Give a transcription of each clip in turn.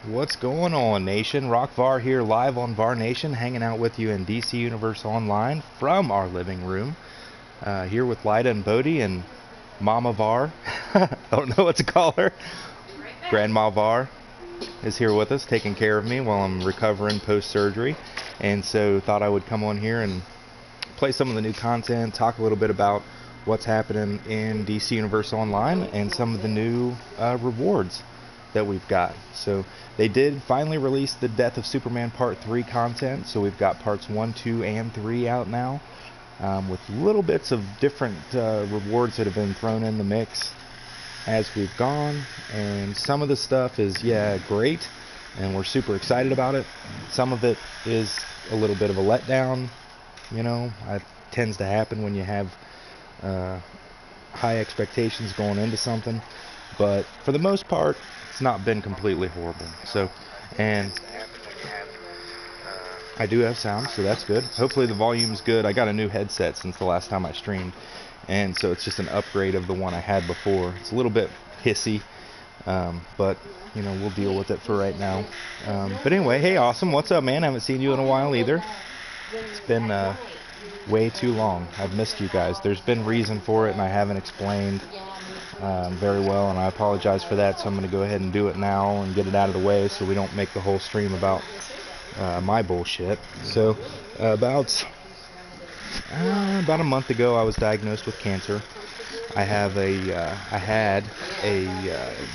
What's going on, Nation? Rockvar here, live on Var Nation, hanging out with you in DC Universe Online from our living room. Here with Lyda and Bodie and Mama Var. I don't know what to call her. Grandma Var is here with us, taking care of me while I'm recovering post-surgery. And so thought I would come on here and play some of the new content, talk a little bit about what's happening in DC Universe Online and some of the new rewards that we've got. So they did finally release the Death of Superman Part 3 content, so we've got parts 1, 2, and 3 out now, with little bits of different rewards that have been thrown in the mix as we've gone, and some of the stuff is, great, and we're super excited about it. Some of it is a little bit of a letdown, it tends to happen when you have high expectations going into something, but for the most part, it's not been completely horrible. So, and I do have sound, so that's good. Hopefully the volume's good. I got a new headset since the last time I streamed, and so it's just an upgrade of the one I had before. It's a little bit hissy, but we'll deal with it for right now. But anyway, hey, awesome. What's up, man? I haven't seen you in a while either. It's been way too long. I've missed you guys. There's been reason for it, and I haven't explained very well, and I apologize for that, so I'm going to go ahead and do it now and get it out of the way so we don't make the whole stream about my bullshit. So about a month ago I was diagnosed with cancer. I had a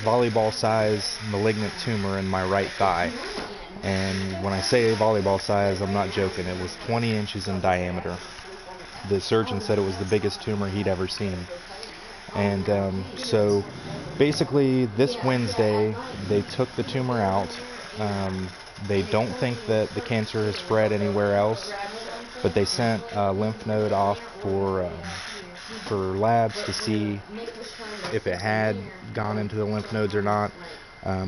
volleyball size malignant tumor in my right thigh, and when I say volleyball size, I'm not joking. It was 20 inches in diameter. The surgeon said it was the biggest tumor he'd ever seen. And so basically this Wednesday they took the tumor out. They don't think that the cancer has spread anywhere else, but they sent a lymph node off for labs to see if it had gone into the lymph nodes or not.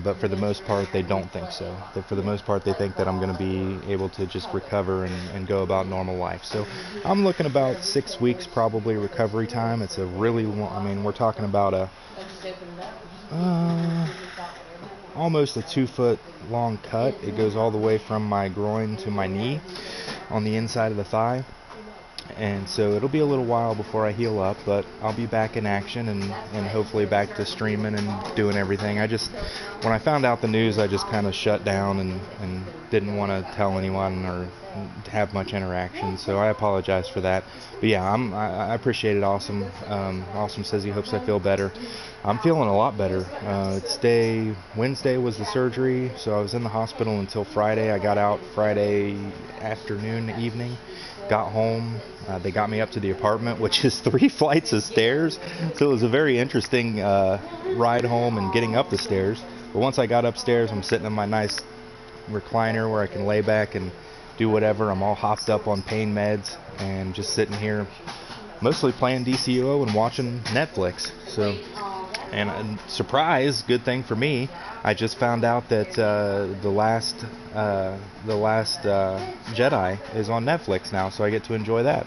But for the most part, they don't think so. For the most part, they think that I'm going to be able to just recover and go about normal life. So I'm looking about 6 weeks probably recovery time. It's a really long, we're talking about almost a 2-foot long cut. It goes all the way from my groin to my knee on the inside of the thigh. And so it'll be a little while before I heal up, but I'll be back in action and hopefully back to streaming and doing everything. When I found out the news, I just kind of shut down and didn't want to tell anyone or have much interaction, so I apologize for that. But yeah, I appreciate it. Awesome. Awesome says he hopes I feel better. I'm feeling a lot better. Wednesday was the surgery, so I was in the hospital until Friday. I got out Friday afternoon, evening. Got home, they got me up to the apartment, which is 3 flights of stairs, so it was a very interesting ride home and getting up the stairs. But once I got upstairs, I'm sitting in my nice recliner where I can lay back and do whatever. I'm all hopped up on pain meds and just sitting here mostly playing DCUO and watching Netflix. So, and surprise, good thing for me, I just found out that the last Jedi is on Netflix now, so I get to enjoy that.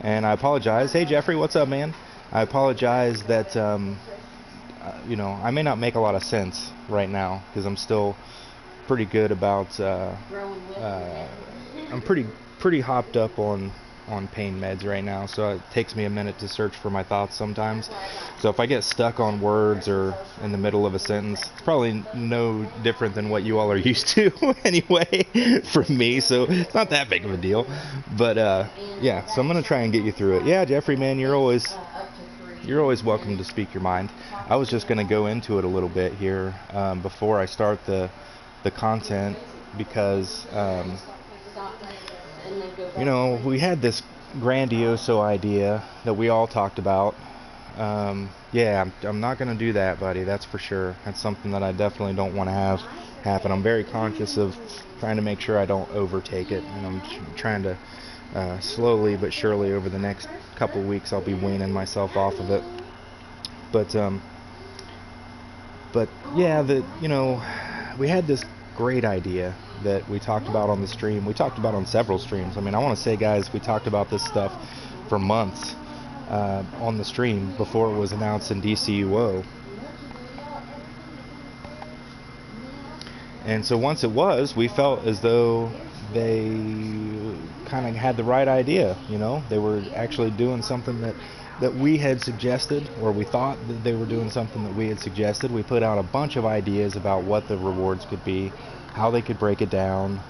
And I apologize. Hey Jeffrey, what's up, man? I apologize that I may not make a lot of sense right now because I'm still pretty good about I'm pretty hopped up on pain meds right now, so it takes me a minute to search for my thoughts sometimes. So if I get stuck on words or in the middle of a sentence, it's probably no different than what you all are used to anyway from me, so it's not that big of a deal. But yeah, so I'm gonna try and get you through it. Yeah, Jeffrey, man, you're always welcome to speak your mind. I was just gonna go into it a little bit here before I start the content because we had this grandiose idea that we all talked about. I'm not going to do that, buddy, that's for sure. That's something that I definitely don't want to have happen. I'm very conscious of trying to make sure I don't overtake it, and I'm trying to slowly but surely over the next couple weeks I'll be weaning myself off of it. But yeah, we had this great idea that we talked about on the stream. We talked about on several streams. I want to say, guys, we talked about this stuff for months on the stream before it was announced in DCUO. And so once it was, we felt as though they kind of had the right idea. They were actually doing something that we had suggested, or we thought that they were doing something that we had suggested. We put out a bunch of ideas about what the rewards could be, how they could break it down.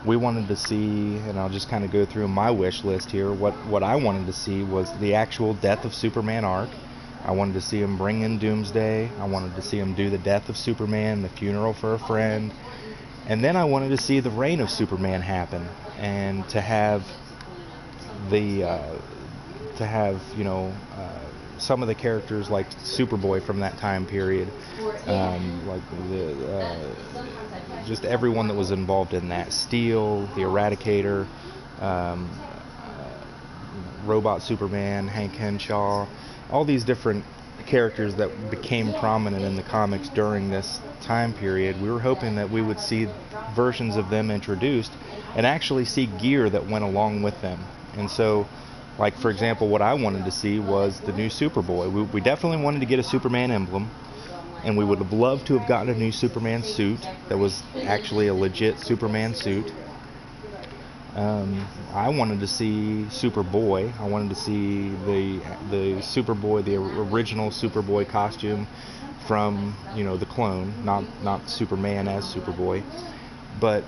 We wanted to see, and I'll just kind of go through my wish list here. What I wanted to see was the actual Death of Superman arc. I wanted to see him bring in Doomsday. I wanted to see him do the Death of Superman, the funeral for a friend. And then I wanted to see the reign of Superman happen, and to have some of the characters like Superboy from that time period, just everyone that was involved in that. Steel, the Eradicator, Robot Superman, Hank Henshaw, all these different characters that became prominent in the comics during this time period. We were hoping that we would see versions of them introduced and actually see gear that went along with them. And so, like, for example, what I wanted to see was the new Superboy. We definitely wanted to get a Superman emblem, and we would have loved to have gotten a new Superman suit that was actually a legit Superman suit. I wanted to see Superboy. I wanted to see the Superboy, the original Superboy costume from, the clone, not Superman as Superboy. But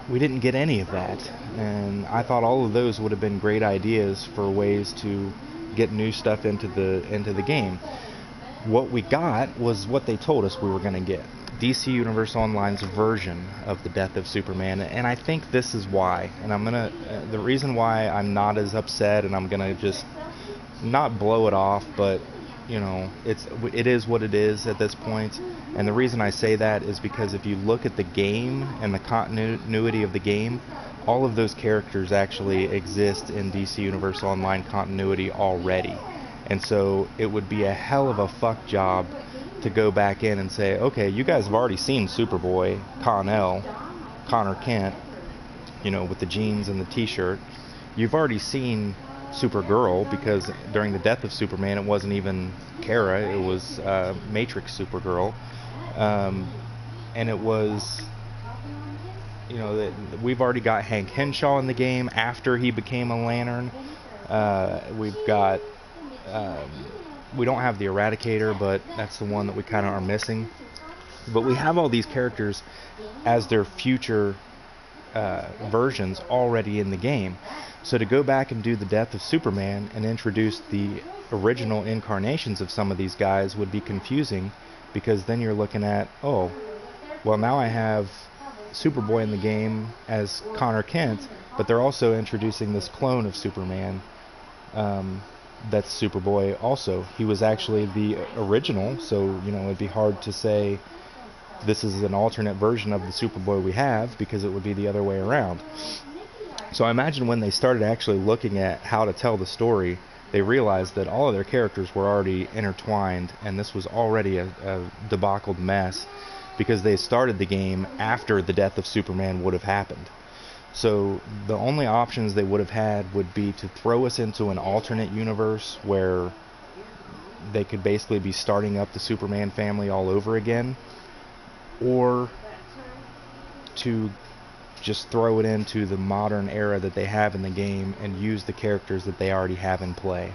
we didn't get any of that, and I thought all of those would have been great ideas for ways to get new stuff into the game. What we got was what they told us we were going to get. DC Universe Online's version of the Death of Superman, and I think this is why. And the reason why I'm not as upset, and I'm gonna just not blow it off, but it is what it is at this point. And the reason I say that is because if you look at the game and the continuity of the game, all of those characters actually exist in DC Universe Online continuity already. And so it would be a hell of a fuck job to go back in and say, okay, you guys have already seen Superboy, Connor Kent, with the jeans and the t-shirt. You've already seen Supergirl, because during the Death of Superman it wasn't even Kara, it was Matrix Supergirl. And it was, we've already got Hank Henshaw in the game after he became a Lantern. We've got we don't have the Eradicator, but that's the one that we kind of are missing. But we have all these characters as their future versions already in the game. So to go back and do the Death of Superman and introduce the original incarnations of some of these guys would be confusing, because then you're looking at, oh, well, now I have Superboy in the game as Connor Kent, but they're also introducing this clone of Superman. That's Superboy also. He was actually the original, so it'd be hard to say this is an alternate version of the Superboy we have, because it would be the other way around. So I imagine when they started actually looking at how to tell the story, they realized that all of their characters were already intertwined, and this was already a debacled mess, because they started the game after the Death of Superman would have happened. So the only options they would have had would be to throw us into an alternate universe where they could basically be starting up the Superman family all over again, or to just throw it into the modern era that they have in the game and use the characters that they already have in play.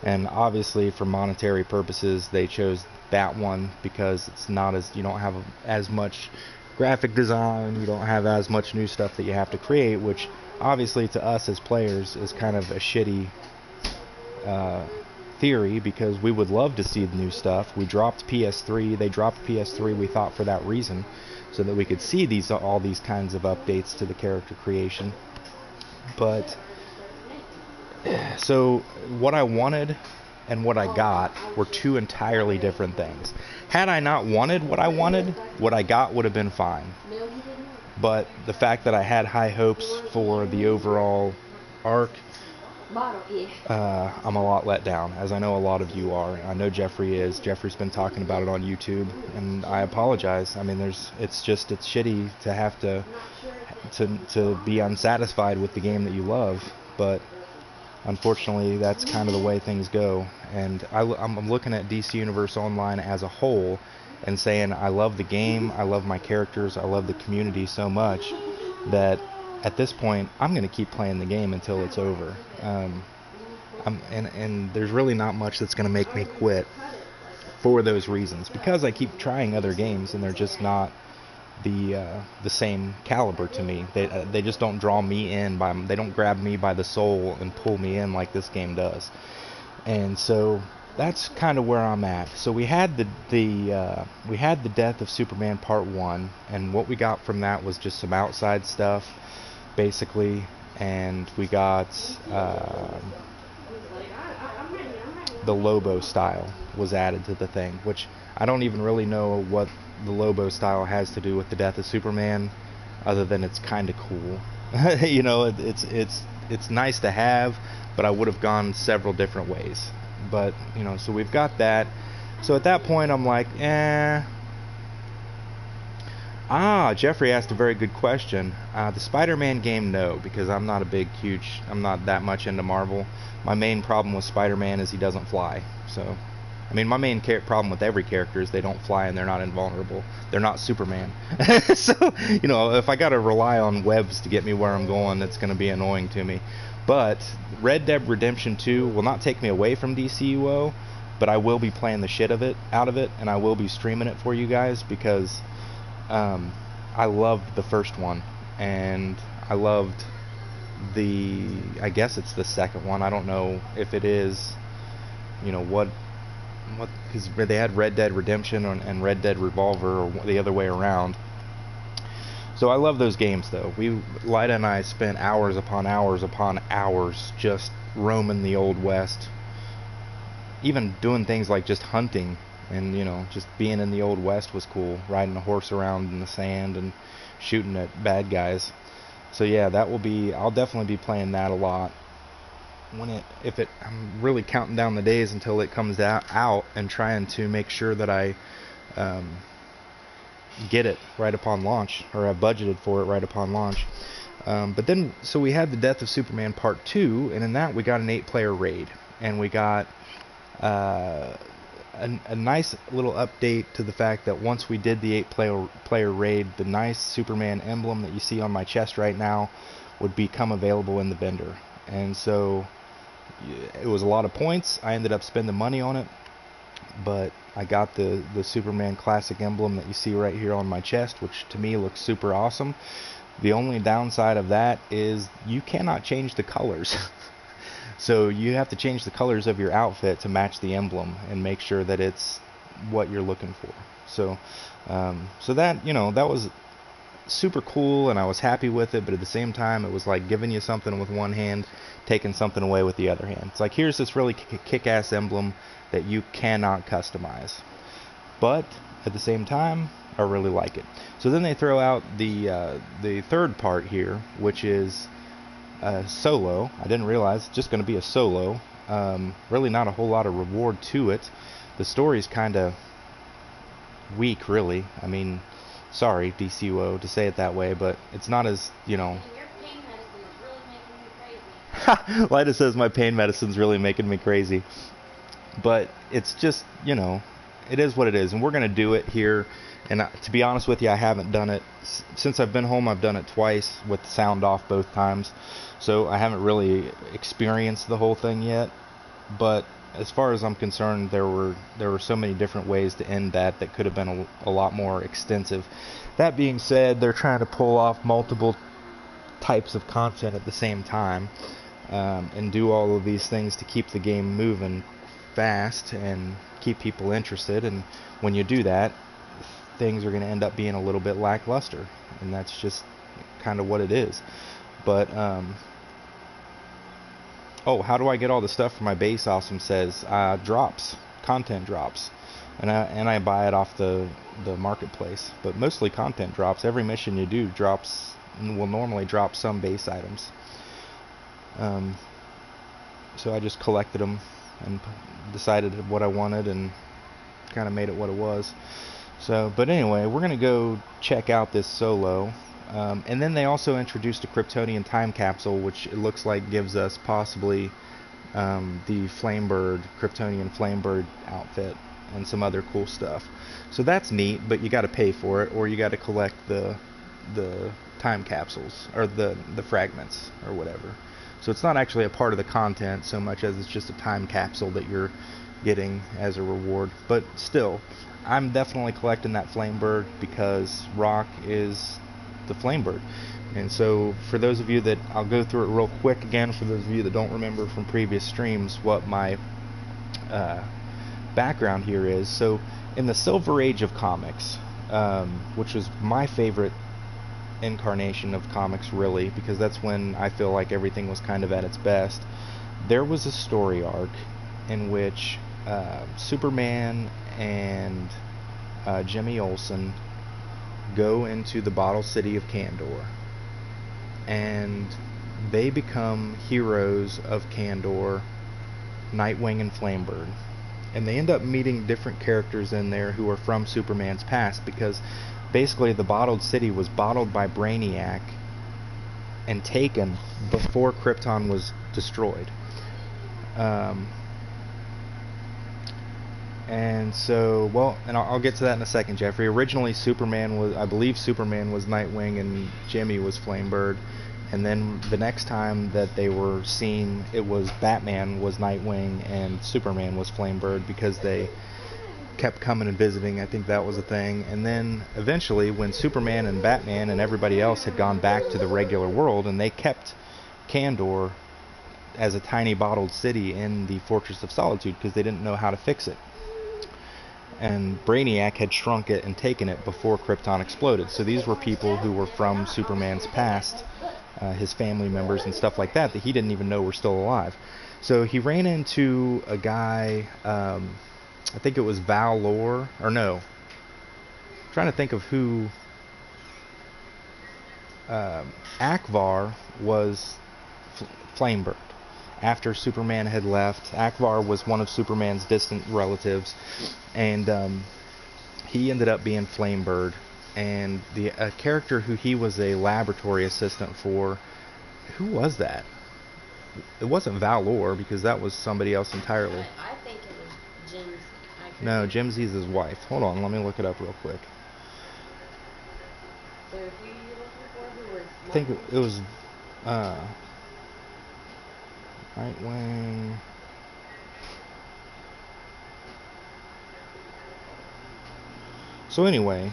And obviously for monetary purposes they chose that one, because it's not as, you don't have as much graphic design, you don't have as much new stuff that you have to create, which obviously to us as players is kind of a shitty theory, because we would love to see the new stuff. We dropped PS3, they dropped PS3, we thought for that reason, so that we could see all these kinds of updates to the character creation. But so what I wanted and what I got were two entirely different things. Had I not wanted what I got would have been fine. But the fact that I had high hopes for the overall arc, I'm a lot let down, as I know a lot of you are. I know Jeffrey is. Jeffrey's been talking about it on YouTube, and I apologize. I mean, it's shitty to have to be unsatisfied with the game that you love, but unfortunately that's kind of the way things go. And I'm looking at DC Universe Online as a whole, and saying I love the game, I love my characters, I love the community so much that at this point I'm going to keep playing the game until it's over. And there's really not much that's going to make me quit for those reasons, because I keep trying other games and they're just not the same caliber to me. They just don't draw me in they don't grab me by the soul and pull me in like this game does. And so that's kind of where I'm at. So we had the death of Superman Part 1, and what we got from that was just some outside stuff basically, and we got the Lobo style was added to the thing, which I don't even really know what the Lobo style has to do with the death of Superman, other than it's kind of cool. You know, it's nice to have, but I would have gone several different ways. But you know, so we've got that. So at that point, I'm like, Jeffrey asked a very good question. The Spider-Man game, no, because I'm not that much into Marvel. My main problem with Spider-Man is he doesn't fly. So, I mean, my main problem with every character is they don't fly and they're not invulnerable. They're not Superman. So, you know, if I got to rely on webs to get me where I'm going, that's going to be annoying to me. But Red Dead Redemption 2 will not take me away from DCUO, but I will be playing the shit out of it, and I will be streaming it for you guys, because I loved the first one, and I loved I guess it's the second one. I don't know if it is, you know, because they had Red Dead Redemption and Red Dead Revolver, or the other way around. So I love those games, though. Lyda and I spent hours upon hours just roaming the Old West, even doing things like just hunting. And, you know, just being in the Old West was cool. Riding a horse around in the sand and shooting at bad guys. So yeah, I'll definitely be playing that a lot. I'm really counting down the days until it comes out and trying to make sure that I get it right upon launch, or have budgeted for it right upon launch. But then, so we had the Death of Superman Part 2, and in that we got an 8-player raid. And we got a nice little update to the fact that once we did the 8-player raid, the nice Superman emblem that you see on my chest right now would become available in the vendor. And so it was a lot of points. I ended up spending money on it, but I got the Superman classic emblem that you see right here on my chest, which to me looks super awesome. The only downside of that is you cannot change the colors. So you have to change the colors of your outfit to match the emblem and make sure that it's what you're looking for. So that, you know, that was super cool, and I was happy with it, but at the same time it was like giving you something with one hand, taking something away with the other hand. It's like, here's this really kick-ass emblem that you cannot customize, but at the same time I really like it. So then they throw out the third part here, which is solo. I didn't realize it's just going to be a solo. Really not a whole lot of reward to it. The story's kind of weak, really. I mean, sorry, DCUO, to say it that way, but it's not as, you know... Lyda says my pain medicine's really making me crazy. But it's just, you know, it is what it is, and we're going to do it here. And to be honest with you, I haven't done it since I've been home. I've done it twice with the sound off both times, so I haven't really experienced the whole thing yet. But as far as I'm concerned, there were so many different ways to end that could have been a lot more extensive. That being said, they're trying to pull off multiple types of content at the same time, and do all of these things to keep the game moving fast and keep people interested. And when you do that, things are going to end up being a little bit lackluster, and that's just kind of what it is. But how do I get all the stuff for my base? Awesome says drops, content drops, and I buy it off the marketplace, but mostly content drops. Every mission you do will normally drop some base items. So I just collected them and decided what I wanted and kind of made it what it was. So, but anyway, we're going to go check out this solo. And then they also introduced a Kryptonian time capsule, which it looks like gives us possibly the Kryptonian Flamebird outfit. and some other cool stuff. So that's neat, but you got to pay for it, or you got to collect the time capsules, or the fragments, or whatever. So it's not actually a part of the content so much as it's just a time capsule that you're getting as a reward. But still, I'm definitely collecting that Flamebird because Rock is the Flamebird. And so for those of you that, I'll go through it real quick again for those of you that don't remember from previous streams what my background here is. So in the Silver Age of comics, which was my favorite incarnation of comics, really, because that's when I feel like everything was kind of at its best, there was a story arc in which Superman and Jimmy Olsen go into the bottle city of Kandor, and they become heroes of Kandor, Nightwing and Flamebird. And they end up meeting different characters in there who are from Superman's past, because basically the bottled city was bottled by Brainiac and taken before Krypton was destroyed. And so, well, and I'll get to that in a second, Jeffrey. Originally, I believe Superman was Nightwing and Jimmy was Flamebird. And then the next time that they were seen, it was Batman was Nightwing and Superman was Flamebird, because they kept coming and visiting. I think that was a thing. And then eventually, when Superman and Batman and everybody else had gone back to the regular world, and they kept Kandor as a tiny bottled city in the Fortress of Solitude because they didn't know how to fix it. And Brainiac had shrunk it and taken it before Krypton exploded. So these were people who were from Superman's past, his family members and stuff like that he didn't even know were still alive. So he ran into a guy, I think it was Val-Lor, or no, I'm trying to think of who. Akvar was Flamebird. After Superman had left, Akvar was one of Superman's distant relatives, and he ended up being Flamebird. And the character who he was a laboratory assistant for, who was that? It wasn't Val-Lor, because that was somebody else entirely. I think it was Jim's. No, Jimsy's his wife. Hold on, let me look it up real quick. So who are you looking for? Who was? I think it was Nightwing. So anyway,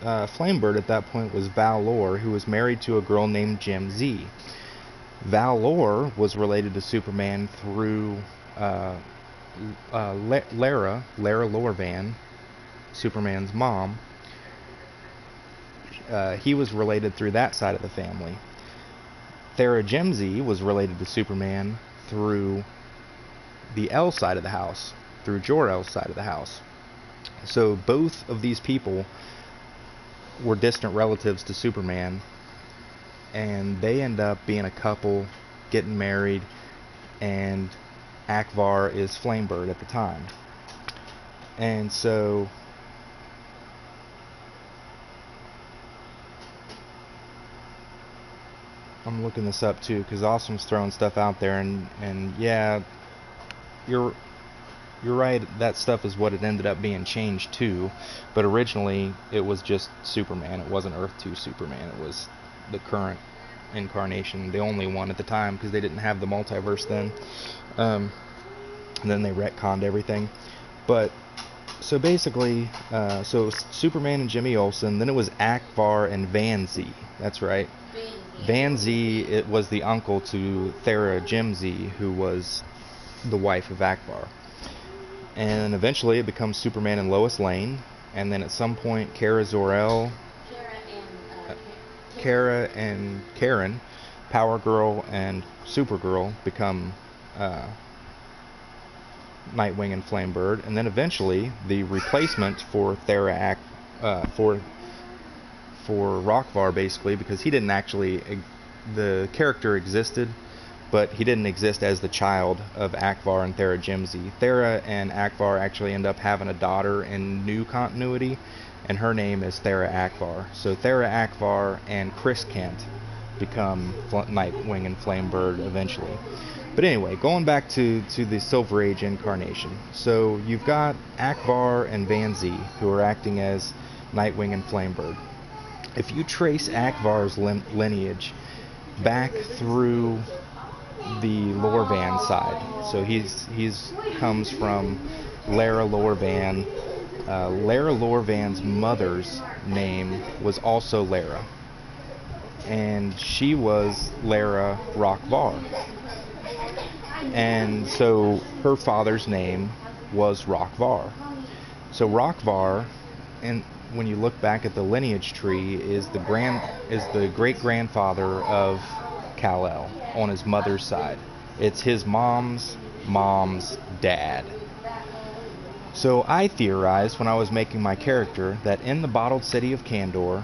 Flamebird at that point was Val-Lor, who was married to a girl named Jim Z. Val-Lor was related to Superman through Lara Lorvan, Superman's mom. He was related through that side of the family. Thera Jimsy was related to Superman through the L side of the house, through Jor-El's side of the house. So both of these people were distant relatives to Superman, and they end up being a couple, getting married, and Akvar is Flamebird at the time. And so I'm looking this up too, because Awesome's throwing stuff out there, and yeah, you're right, that stuff is what it ended up being changed to, but originally it was just Superman. It wasn't Earth 2 Superman, it was the current incarnation, the only one at the time, because they didn't have the multiverse then. And then they retconned everything. But so basically, so it was Superman and Jimmy Olsen, then it was Akvar and Van Z. That's right. Van Z, it was the uncle to Thera Jimsy, who was the wife of Akvar. And eventually it becomes Superman and Lois Lane, and then at some point Kara Zor-El, Kara and Karen, Power Girl and Supergirl become Nightwing and Flamebird, and then eventually the replacement for Thera for Rockvar, basically, because he didn't actually, the character existed, but he didn't exist as the child of Akvar and Thera Jimsy. Thera and Akvar actually end up having a daughter in new continuity, and her name is Thera Akvar. So Thera Akvar and Chris Kent become Nightwing and Flamebird eventually. But anyway, going back to the Silver Age incarnation. So you've got Akbar and Van Zee, who are acting as Nightwing and Flamebird. If you trace Akbar's lineage back through the Lorvan side, so he's comes from Lara Lorvan. Lara Lorvan's mother's name was also Lara, and she was Lara Rockvar. And so her father's name was Rockvar. So Rockvar, and when you look back at the lineage tree, is the great grandfather of Kal-El on his mother's side. It's his mom's dad. So I theorized when I was making my character that in the bottled city of Kandor,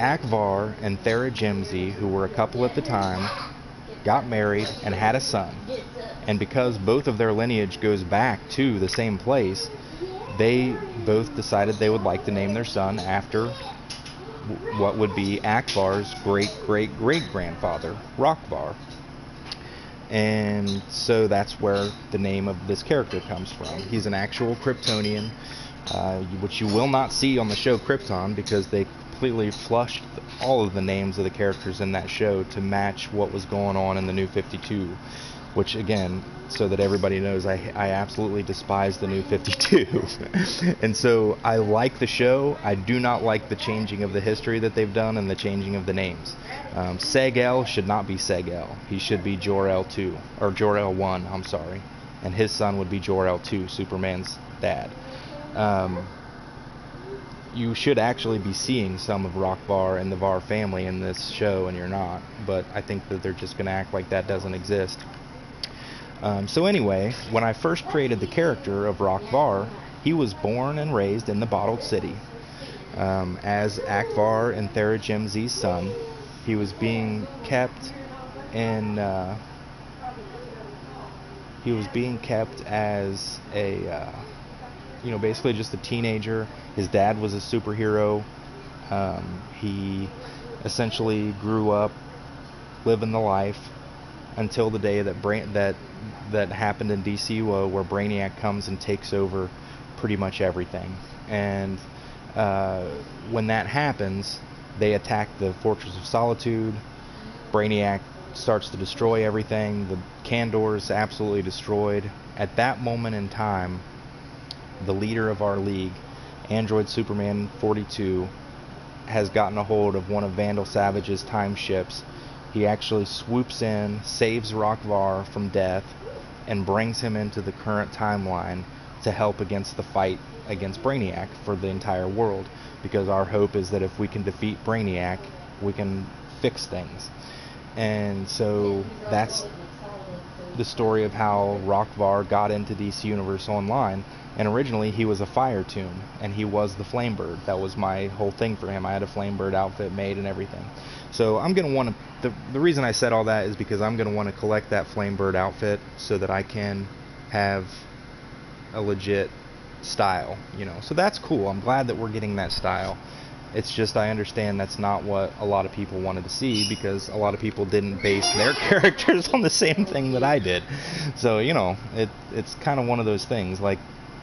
Akbar and Thera Jimsy, who were a couple at the time, got married and had a son. And because both of their lineage goes back to the same place, they both decided they would like to name their son after what would be Akbar's great-great-great-grandfather, Rockvar. And so that's where the name of this character comes from. He's an actual Kryptonian, which you will not see on the show Krypton, because they completely flushed all of the names of the characters in that show to match what was going on in the New 52, which, again, so that everybody knows, I absolutely despise the New 52. And so I like the show. I do not like the changing of the history that they've done and the changing of the names. Seg-El should not be Seg-El. He should be Jor-El 2, or Jor-El 1, I'm sorry. And his son would be Jor-El 2, Superman's dad. You should actually be seeing some of Rockvar and the Var family in this show, and you're not. But I think that they're just going to act like that doesn't exist. So anyway, when I first created the character of Rockvar, he was born and raised in the Bottled City as Akbar and Thera Jimsy's son. He was being kept in. He was being kept as a, basically just a teenager. His dad was a superhero. He essentially grew up living the life until the day that happened in DCUO, where Brainiac comes and takes over pretty much everything. And when that happens, they attack the Fortress of Solitude. Brainiac starts to destroy everything. The Kandor is absolutely destroyed. At that moment in time, the leader of our league, Android Superman 42, has gotten a hold of one of Vandal Savage's time ships. He actually swoops in, saves Rockvar from death, and brings him into the current timeline to help against the fight against Brainiac for the entire world. Because our hope is that if we can defeat Brainiac, we can fix things. And so that's the story of how Rockvar got into DC Universe Online. And originally he was a Fire Tomb, and he was the Flamebird. That was my whole thing for him. I had a Flamebird outfit made and everything. So I'm going to want to, the reason I said all that is because I'm going to want to collect that Flamebird outfit so that I can have a legit style, So that's cool. I'm glad that we're getting that style. It's just I understand that's not what a lot of people wanted to see, because a lot of people didn't base their characters on the same thing that I did. So, it's kind of one of those things. Like,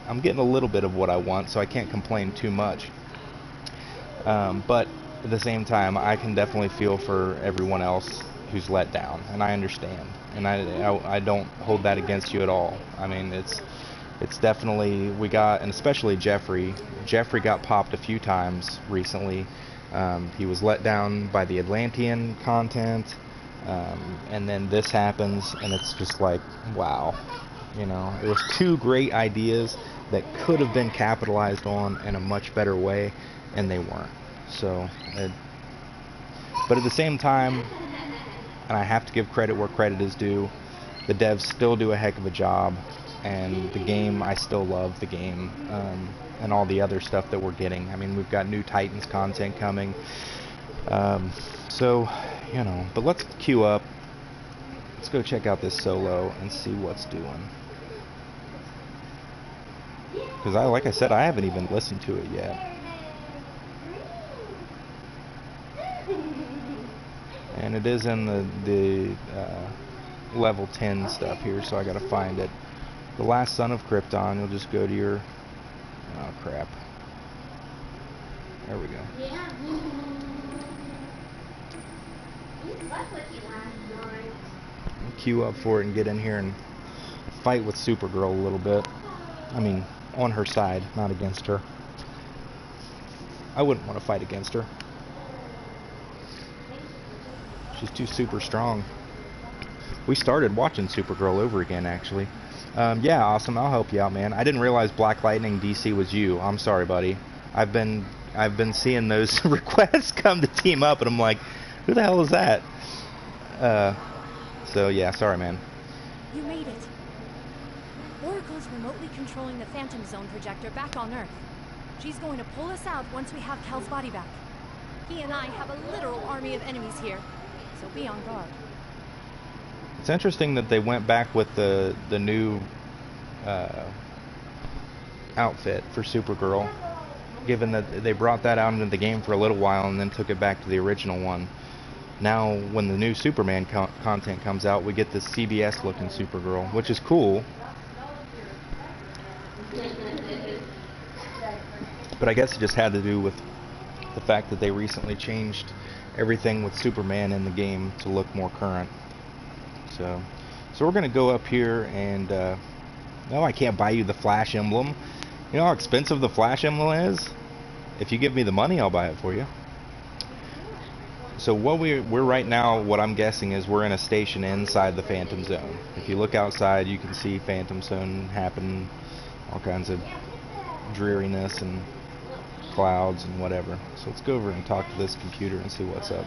I'm getting a little bit of what I want, so I can't complain too much. But at the same time, I can definitely feel for everyone else who's let down, and I understand. And I don't hold that against you at all. I mean, it's definitely, and especially Jeffrey. Jeffrey got popped a few times recently. He was let down by the Atlantean content, and then this happens, and it's just like, wow. It was two great ideas that could have been capitalized on in a much better way, and they weren't. So, but at the same time, and I have to give credit where credit is due, the devs still do a heck of a job. And the game, I still love the game, and all the other stuff that we're getting. I mean, we've got new Titans content coming. So, but let's queue up. Let's go check out this solo and see what's doing. Because like I said, I haven't even listened to it yet. And it is in the level 10 stuff here, so I gotta find it. The last son of Krypton. You'll just go to your... Oh, crap. There we go. Yeah. You slept with you last night. Queue up for it and get in here and fight with Supergirl a little bit. I mean, on her side, not against her. I wouldn't want to fight against her. She's too super strong. We started watching Supergirl over again, actually. Yeah, awesome. I'll help you out, man. I didn't realize Black Lightning DC was you. I'm sorry, buddy. I've been seeing those requests come to team up, and I'm like, who the hell is that? So yeah, sorry, man. You made it. Oracle's remotely controlling the Phantom Zone projector back on Earth. She's going to pull us out once we have Cal's body back. He and I have a literal army of enemies here, so be on guard. It's interesting that they went back with the new outfit for Supergirl, given that they brought that out into the game for a little while and then took it back to the original one. Now, when the new Superman content comes out, we get this CBS-looking Supergirl, which is cool. But I guess it just had to do with the fact that they recently changed everything with Superman in the game to look more current. So we're going to go up here and... no, I can't buy you the Flash emblem. You know how expensive the Flash emblem is? If you give me the money, I'll buy it for you. So what we're right now, what I'm guessing is we're in a station inside the Phantom Zone. If you look outside, you can see Phantom Zone happen, all kinds of dreariness and clouds and whatever. So let's go over and talk to this computer and see what's up.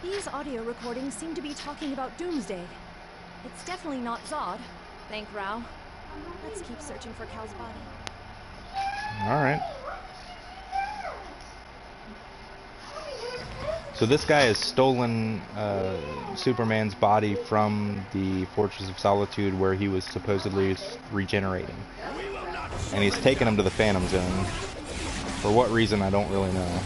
These audio recordings seem to be talking about Doomsday. It's definitely not Zod. Thank Rao. Let's keep searching for Cal's body. Alright. So this guy has stolen Superman's body from the Fortress of Solitude where he was supposedly regenerating. And he's taken him to the Phantom Zone. For what reason, I don't really know.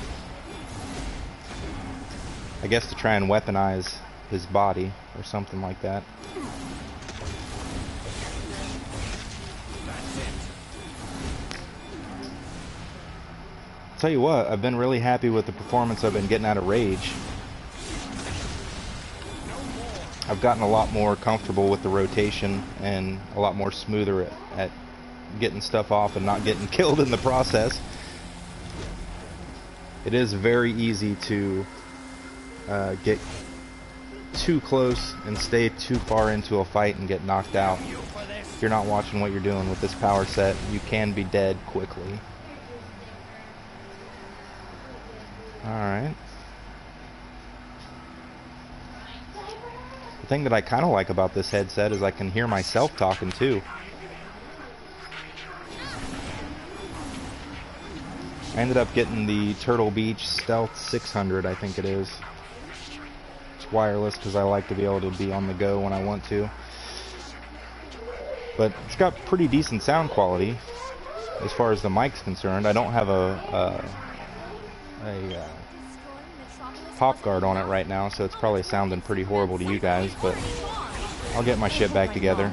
I guess to try and weaponize his body or something like that. Tell you what, I've been really happy with the performance I've been getting out of Rage. I've gotten a lot more comfortable with the rotation and a lot more smoother at getting stuff off and not getting killed in the process. It is very easy to get too close and stay too far into a fight and get knocked out. If you're not watching what you're doing with this power set, you can be dead quickly. Alright. The thing that I kind of like about this headset is I can hear myself talking too. I ended up getting the Turtle Beach Stealth 600, I think it is. It's wireless because I like to be able to be on the go when I want to. But it's got pretty decent sound quality as far as the mic's concerned. I don't have a pop guard on it right now, so it's probably sounding pretty horrible to you guys, but I'll get my shit back together.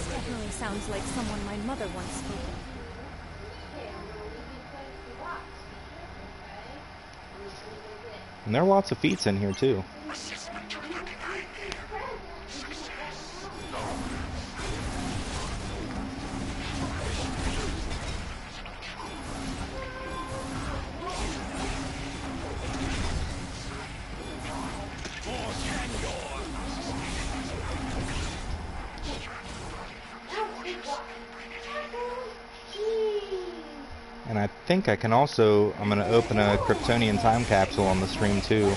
Definitely sounds like someone my mother once spoke of. And there are lots of feats in here too. And I think I can also, I'm going to open a Kryptonian time capsule on the stream too.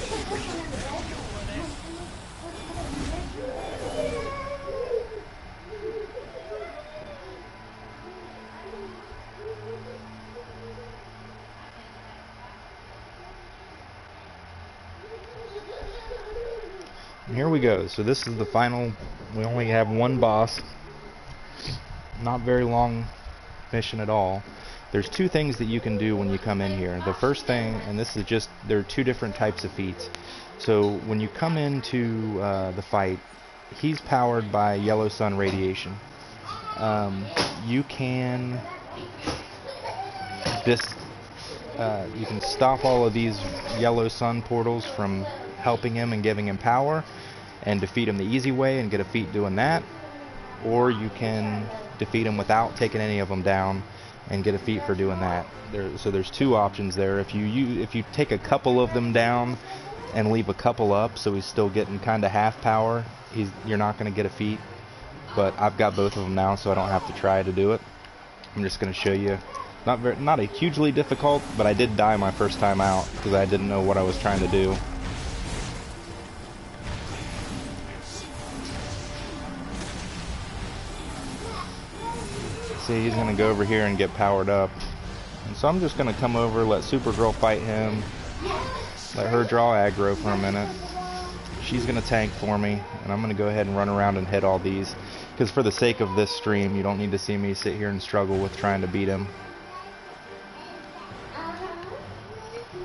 here we go. So this is the final. We only have one boss. Not very long mission at all. There's two things that you can do when you come in here. The first thing, and this is just, there are two different types of feats. So when you come into the fight, he's powered by yellow sun radiation. You can you can stop all of these yellow sun portals from helping him and giving him power, and defeat him the easy way and get a feat doing that, or you can defeat him without taking any of them down and get a feat for doing that. So there's two options there. If you take a couple of them down and leave a couple up, so he's still getting kind of half power, you're not going to get a feat. But I've got both of them now, so I don't have to try to do it. I'm just going to show you. Not a hugely difficult, but I did die my first time out because I didn't know what I was trying to do. See, he's going to go over here and get powered up. And so I'm just going to come over, let Supergirl fight him, let her draw aggro for a minute. She's going to tank for me, and I'm going to go ahead and run around and hit all these. Because for the sake of this stream, you don't need to see me sit here and struggle with trying to beat him.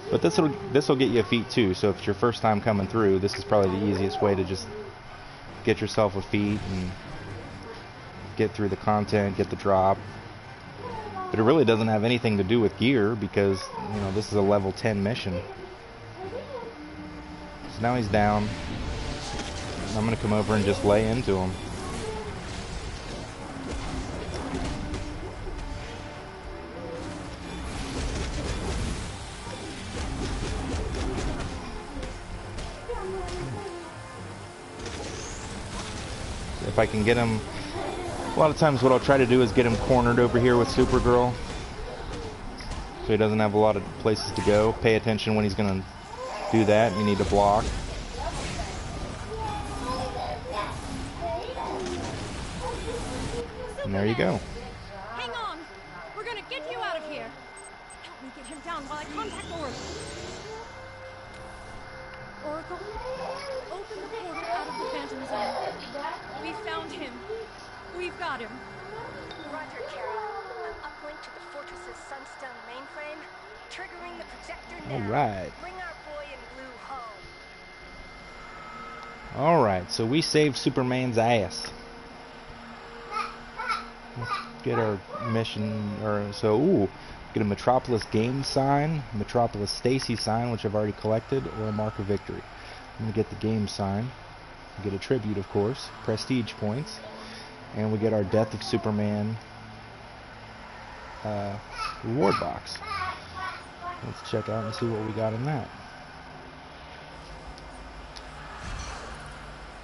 But this will get you a feat too, so if it's your first time coming through, this is probably the easiest way to just get yourself a feat and get through the content, get the drop. But it really doesn't have anything to do with gear because, you know, this is a level 10 mission. So now he's down. I'm going to come over and just lay into him. If I can get him, a lot of times what I'll try to do is get him cornered over here with Supergirl, so he doesn't have a lot of places to go. Pay attention when he's going to do that. You need to block. And there you go. Hang on! We're gonna get you out of here! Help me get him down while I contact Oracle. Oracle, open the portal out of the Phantom Zone. We found him. We've got him. Roger, Kara. I'm uplink to the Fortress's Sunstone mainframe, triggering the projector now. Alright. Bring our boy in blue home. Alright, so we saved Superman's ass. Let's get our mission, get a Metropolis game sign, Metropolis Stacy sign, which I've already collected, or a mark of victory. I'm going to get the game sign, get a tribute, of course, prestige points, and we get our Death of Superman reward box. Let's check out and see what we got in that.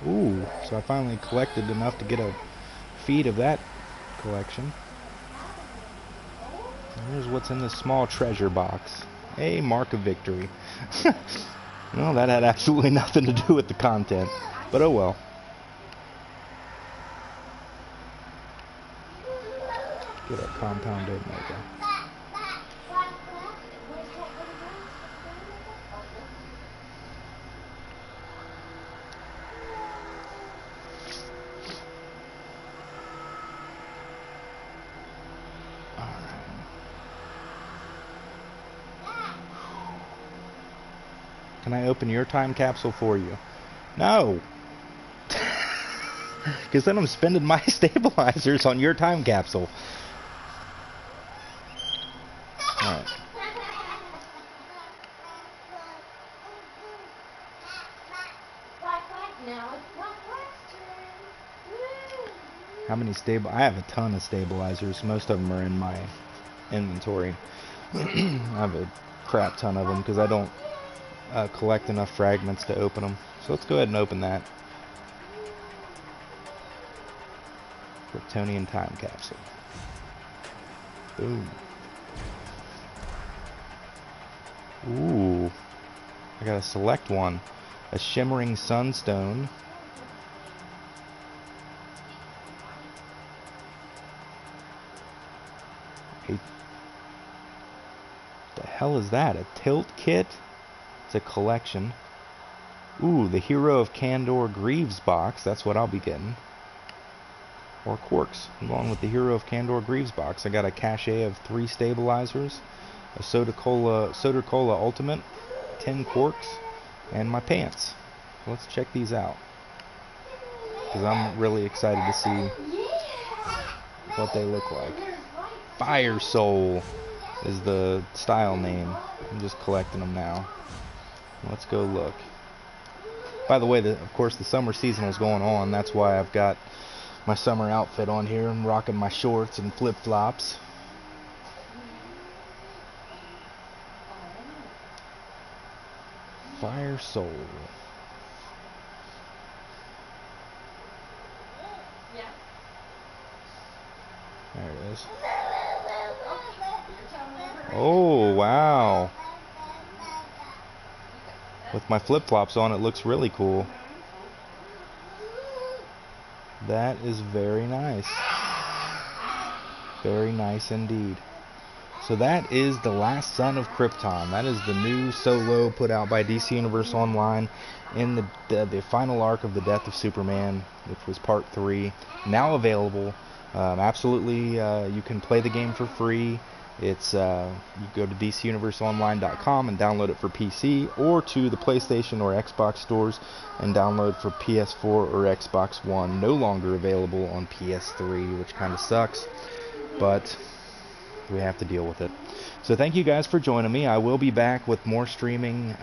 Ooh, so I finally collected enough to get a feed of that collection. And here's what's in this small treasure box. A mark of victory. Well, that had absolutely nothing to do with the content, but oh well. Get our compound Omega. Can I open your time capsule for you? No! Because then I'm spending my stabilizers on your time capsule. Alright. How many I have a ton of stabilizers. Most of them are in my inventory. I have a crap ton of them because I don't collect enough fragments to open them. So let's go ahead and open that. Kryptonian time capsule. Boom. Ooh. I gotta select one. A shimmering sunstone. The hell is that? A tilt kit? It's a collection. Ooh, the Hero of Kandor Greaves box. That's what I'll be getting. Or Quarks. I'm going with the Hero of Kandor Greaves box. I got a cache of 3 stabilizers, a Soda Cola Ultimate, 10 Quarks, and my pants. Let's check these out, because I'm really excited to see what they look like. Fire Soul is the style name. I'm just collecting them now. Let's go look. By the way, of course, the summer seasonal is going on. That's why I've got my summer outfit on here. I'm rocking my shorts and flip-flops. Fire Soul. There it is. Oh, wow. With my flip-flops on, it looks really cool. That is very nice. Very nice indeed. So that is The Last Son of Krypton. That is the new solo put out by DC Universe Online in the final arc of the Death of Superman, which was part 3. Now available. Absolutely, you can play the game for free. It's you go to DCUniverseOnline.com and download it for PC, or to the PlayStation or Xbox stores and download for PS4 or Xbox One. No longer available on PS3, which kind of sucks, but we have to deal with it. So thank you guys for joining me. I will be back with more streaming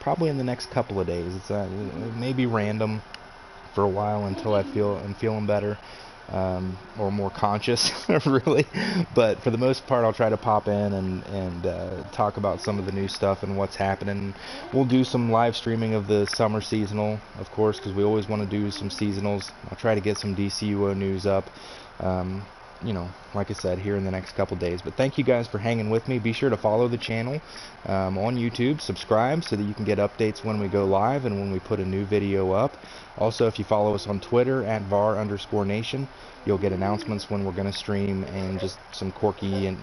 probably in the next couple of days. It may be random for a while until I'm feeling better. Or more conscious, really. But for the most part, I'll try to pop in and talk about some of the new stuff and what's happening. We'll do some live streaming of the summer seasonal, of course, because we always want to do some seasonals. I'll try to get some DCUO news up, you know, like I said, here in the next couple days. But thank you guys for hanging with me. Be sure to follow the channel on YouTube, subscribe so that you can get updates when we go live and when we put a new video up. Also, if you follow us on Twitter at @var_nation, you'll get announcements when we're going to stream and just some quirky and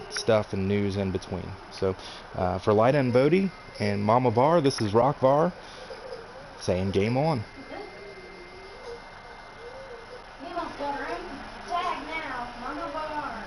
stuff and news in between. So for Lyda and Bodhi and Mama Var, this is Rock Var saying game on. You must go right tag now. Mama Bar.